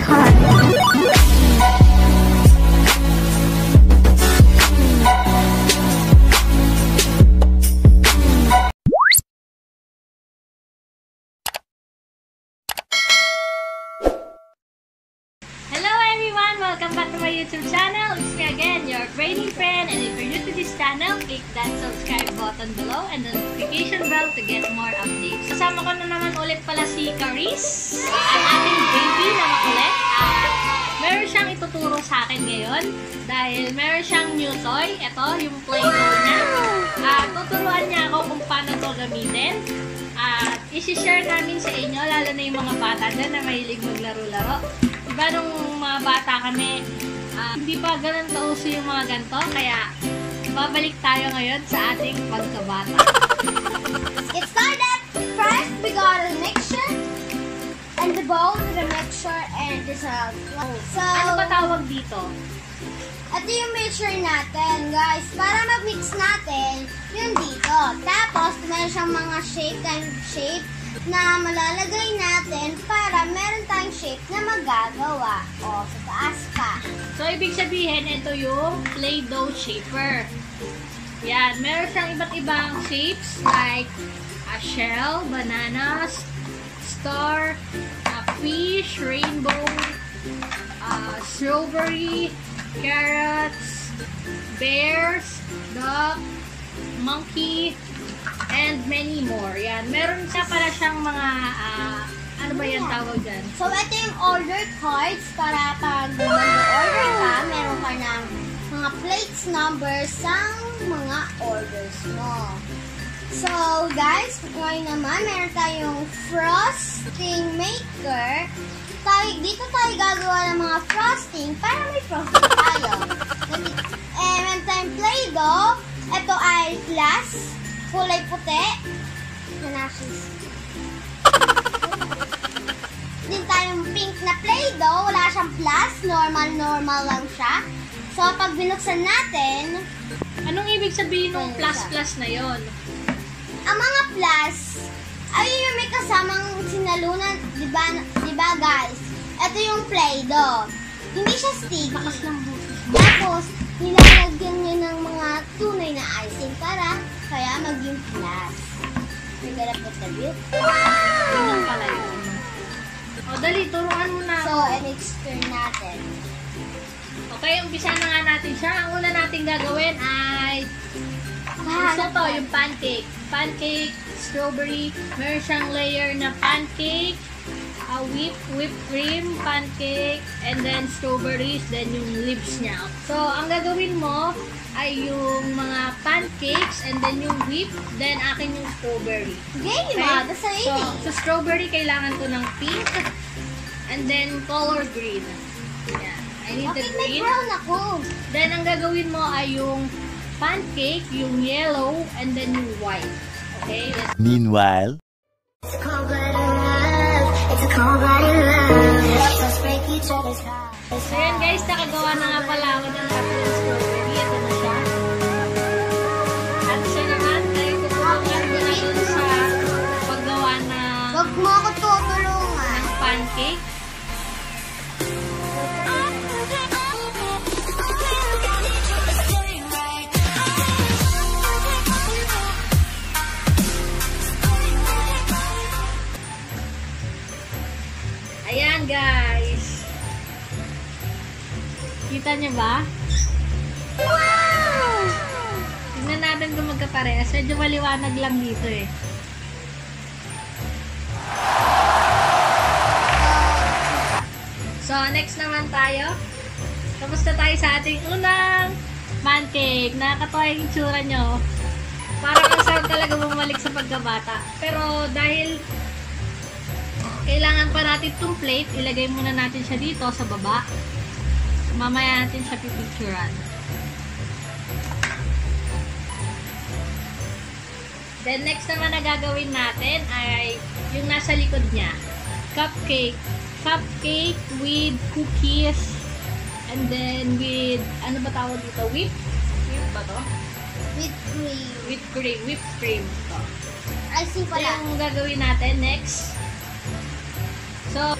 heart. Welcome back to my YouTube channel. It's me again, your brainy friend. And if you're new to this channel, click that subscribe button below and the notification bell to get more updates. Kasama ko na naman ulit pala si Caris, ang ating baby na makulit. Meron siyang ituturo sa akin ngayon dahil meron siyang new toy. Ito, yung Play-Doh niya. Tuturuan niya ako kung paano ito gamitin. At isi-share namin sa inyo, lalo na yung mga bata dyan na mahilig maglaro-laro. Diba nung mga bata kami, hindi pa ganun kauso yung mga ganito, kaya babalik tayo ngayon sa ating pagkabata. Let's get started! First, we got a mixture and the bowl with a mixture and this so, ano ba tawag dito? Ito yung mixture natin, guys. Para mag-mix natin, yun dito. Tapos, meron siyang mga shape na malalagay natin para meron tayong shape na magagawa. O, sa taas pa. So, ibig sabihin, ito yung Play-Doh shaper. Yan, meron siyang iba't ibang shapes like a shell, bananas, star, a fish, rainbow, strawberry, carrots, bears, duck, monkey, and many more. Yan. Meron siya pala siyang mga, ano ba yan tawag dyan? So, ito yung order cards para pag mag-order ka, meron ka ng mga plates numbers sa mga orders mo. So, guys, ngayon naman, meron tayong frosting maker. Dito tayo gagawa ng mga frosting para may frosting tayo. Meron tayong Play-Doh. Ito ay glass. Kulay puti. Din tayong pink na Play-Doh. Wala siyang plus. Normal lang siya. So, pag binuksan natin, anong ibig sabihin ng plus na yon? Ang mga plus, ay yung may kasamang sinalunan, diba guys? Ito yung Play-Doh. Hindi siya sticky. Bakas ng busis. Tapos, nilalagyan niya ng mga tunay na icing para kaya maging plus. We're gonna put the milk. Wow! Ganyan pala yun. O, dali, turuan mo na. So, i-mixture natin. Okay, umpisa na nga natin siya. Ang una natin gagawin ay to, yung pancake. Pancake, strawberry. Meron siyang layer na pancake, whipped cream, pancake, and then strawberries, then yung lips niya. So, ang gagawin mo ay yung mga pancakes, and then yung whip, then akin yung strawberry. Okay, Okay? So, sa strawberry, kailangan ko ng pink, and then color green. Yan. I need the green. May brown ako. Then, ang gagawin mo ay yung pancake, yung yellow, and then yung white. Okay? Meanwhile, so yan guys, nakagawa na nga pala ako ng apple strawberry. Ito na siya. At siya naman, ay tutulungan ko na dun sa paggawa ng Wag mo ako tutulungan. pancake. Ayan guys. Kita niyo ba? Wow! Tignan natin kung magkaparehas. Medyo maliwanag lang dito eh. So, next naman tayo. Tapos na tayo sa ating unang pancake. Nakakatawa yung itsura nyo. Parang ang sarap talaga bumalik sa pagkabata. Pero dahil kailangan pa natin itong plate, ilagay muna natin siya dito sa baba. Mamaya natin siya pipicturean. Then next naman na gagawin natin ay yung nasa likod niya. Cupcake. Cupcake with cookies. And then with, ano ba tawag dito? Whip? Whip ba to? Whipped cream. Whipped cream. Ito. Icing Ito pala. yung gagawin natin next. So,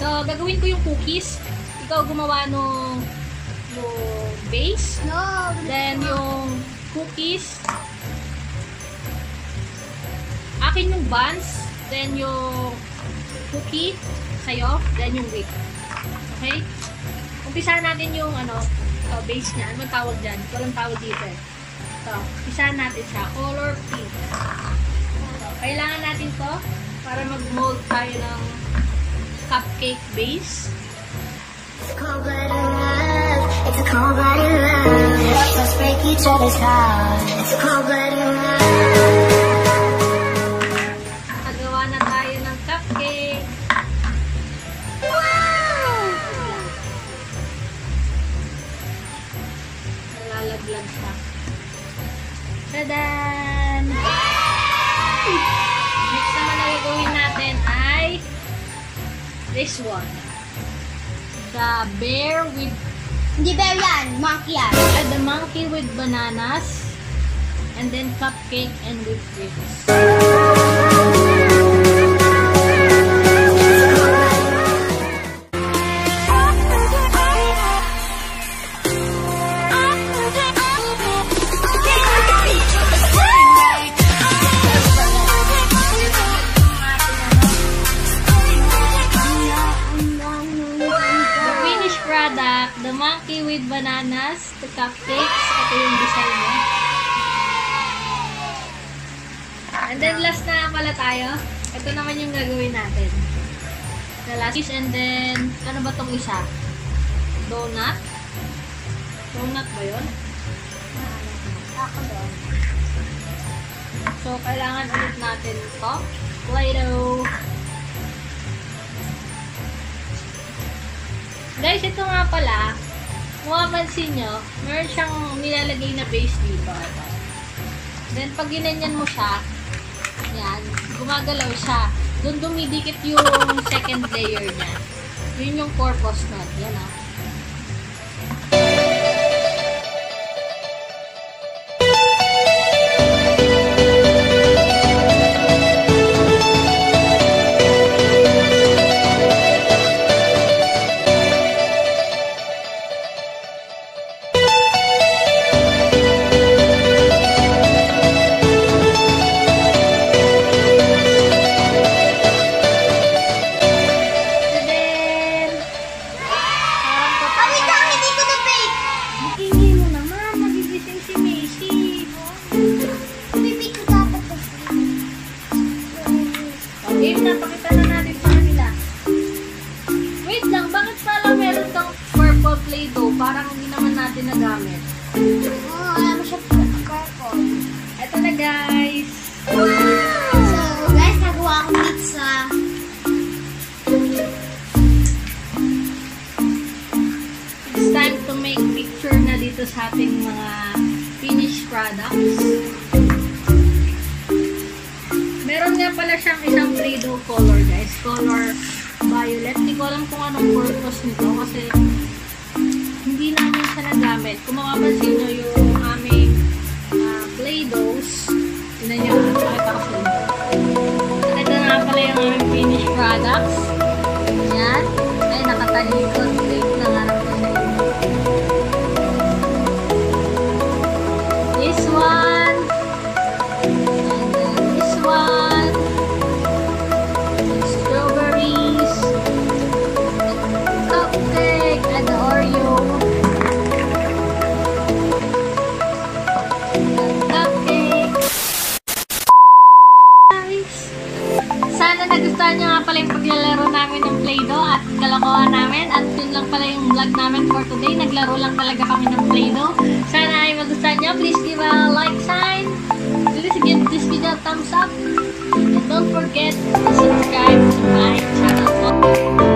So, gagawin ko yung cookies. Ikaw gumawa nung base. No. Then, yung cookies. Akin yung buns. Then, yung cookie sa'yo. Then, yung whip. Okay? Umpisahan natin yung base niya. Anong tawag dyan? Walang tawag dito eh. So, umpisahan natin siya. Color pink. So, kailangan natin to para mag-mold tayo ng cupcake base. It's a cold-blooded love. It's a cold-blooded love. Let's break each other's hearts. It's a cold-blooded love. Nagawa na tayo ng cupcake. Wow! Nalalaglag siya. Tadan! Next naman na gagawin natin ay this one. The bear with Hindi bear yan. Monkey yan. the monkey with bananas, and then cupcake and whipped creams. Product, the monkey with bananas, the cupcakes, ito yung design niya. And then last na pala tayo, ito naman yung gagawin natin. The last is, and then, ano ba tong isa? Donut? Donut ba yun? Ako doon. So, kailangan ulit natin ito. Play-Doh. Guys, ito nga pala, kung mapansin nyo, meron siyang nilalagay na base dito. Ito. Then, pag ginanyan mo siya, yan, gumagalaw siya. Doon dumidikit yung second layer niya. Yun yung purpose nun. Yan o. Napakita na natin sa kanila. Wait lang, bakit pala meron kang purple Play-Doh? Parang hindi naman natin nagamit. Alam mo siya purple. Ito na guys. So, guys, nagawa akong pizza. It's time to make picture na dito sa ating mga finished products. Meron nga pala siyang isang Play-Doh color guys. Color violet. Hindi ko alam kung anong purpose nito kasi hindi namin siya nagamit. Kung makapansin nyo yung aming Play-Dohs, yun nyo, pakita ko sa inyo. Ito nga pala yung aming finished products. Yan. Ay, nakatalikod. Wait lang, harap ko sa inyo. This one. And then this one. Strawberries. Cupcake. And the Oreo. Cupcake. Guys. Sana nagustuhan nyo nga pala yung paglalaro namin ng Play-Doh at kalokohan namin. At yun lang pala yung vlog namin for today. Naglaro lang talaga kami ng Play-Doh. Sana ay magustuhan nyo. Please give a like sign. Please give this video a thumbs up. And don't forget to subscribe to my channel.